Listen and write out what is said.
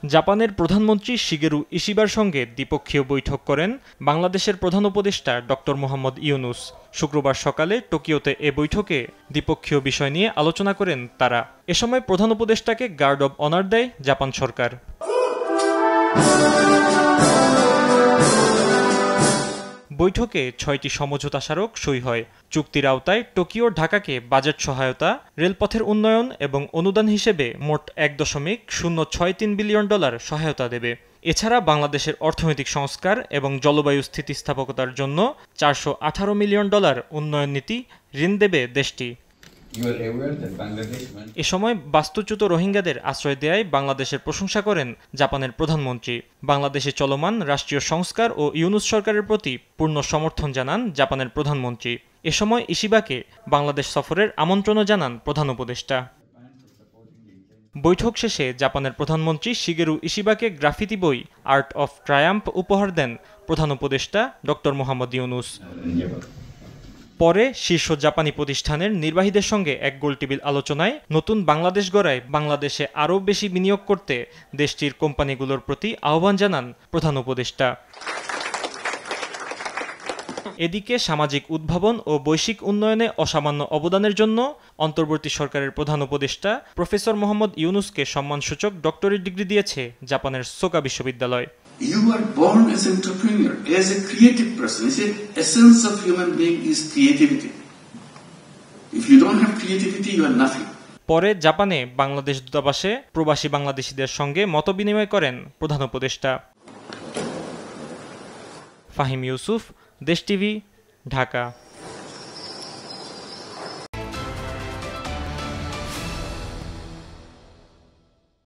জাপানের প্রধানমন্ত্রী শিগেরু ইশিবার সঙ্গে দ্বিপক্ষীয় বৈঠক করেন বাংলাদেশের প্রধান উপদেষ্টা ডক্টর মোহাম্মদ ইউনূস। শুক্রবার সকালে টোকিওতে এ বৈঠকে দ্বিপক্ষীয় বিষয় নিয়ে আলোচনা করেন তারা। এ সময় প্রধান উপদেষ্টাকে গার্ড অব অনার দেয় জাপান সরকার। বৈঠকে ৬টি সমঝোতা স্মারক সই হয়। চুক্তির আওতায় টোকিও ঢাকাকে বাজেট সহায়তা, রেলপথের উন্নয়ন এবং অনুদান হিসেবে মোট $১.063 বিলিয়ন সহায়তা দেবে। এছাড়া বাংলাদেশের অর্থনৈতিক সংস্কার এবং জলবায়ু স্থিতিস্থাপকতার জন্য $৪১৮ মিলিয়ন উন্নয়ন নীতি ঋণ দেবে দেশটি। এ সময় বাস্তুচ্যুত রোহিঙ্গাদের আশ্রয় দেয়ায় বাংলাদেশের প্রশংসা করেন জাপানের প্রধানমন্ত্রী। বাংলাদেশে চলমান রাষ্ট্রীয় সংস্কার ও ইউনূস সরকারের প্রতি পূর্ণ সমর্থন জানান জাপানের প্রধানমন্ত্রী। এ সময় ইশিবাকে বাংলাদেশ সফরের আমন্ত্রণও জানান প্রধান উপদেষ্টা। বৈঠক শেষে জাপানের প্রধানমন্ত্রী শিগেরু ইশিবাকে গ্রাফিতি বই আর্ট অফ ট্রায়াম্প উপহার দেন প্রধান উপদেষ্টা ডক্টর মোহাম্মদ ইউনূস। পরে শীর্ষ জাপানি প্রতিষ্ঠানের নির্বাহীদের সঙ্গে এক গোলটেবিল আলোচনায় নতুন বাংলাদেশ গড়ায় বাংলাদেশে আরও বেশি বিনিয়োগ করতে দেশটির কোম্পানিগুলোর প্রতি আহ্বান জানান প্রধান উপদেষ্টা। এদিকে সামাজিক উদ্ভাবন ও বৈশ্বিক উন্নয়নে অসামান্য অবদানের জন্য অন্তর্বর্তী সরকারের প্রধান উপদেষ্টা প্রফেসর মোহাম্মদ ইউনূসকে সম্মানসূচক ডক্টরেট ডিগ্রি দিয়েছে জাপানের সোকা বিশ্ববিদ্যালয়। You are born as an entrepreneur, as a creative person. It's the essence of human being is creativity. If you don't have creativity, you are nothing. পরে জাপানে বাংলাদেশ দূতাবাসে প্রবাসী বাংলাদেশিদের সঙ্গে মতবিনিময় করেন প্রধান উপদেষ্টা। ফাহিম ইউসুফ, দেশ টিভি, ঢাকা।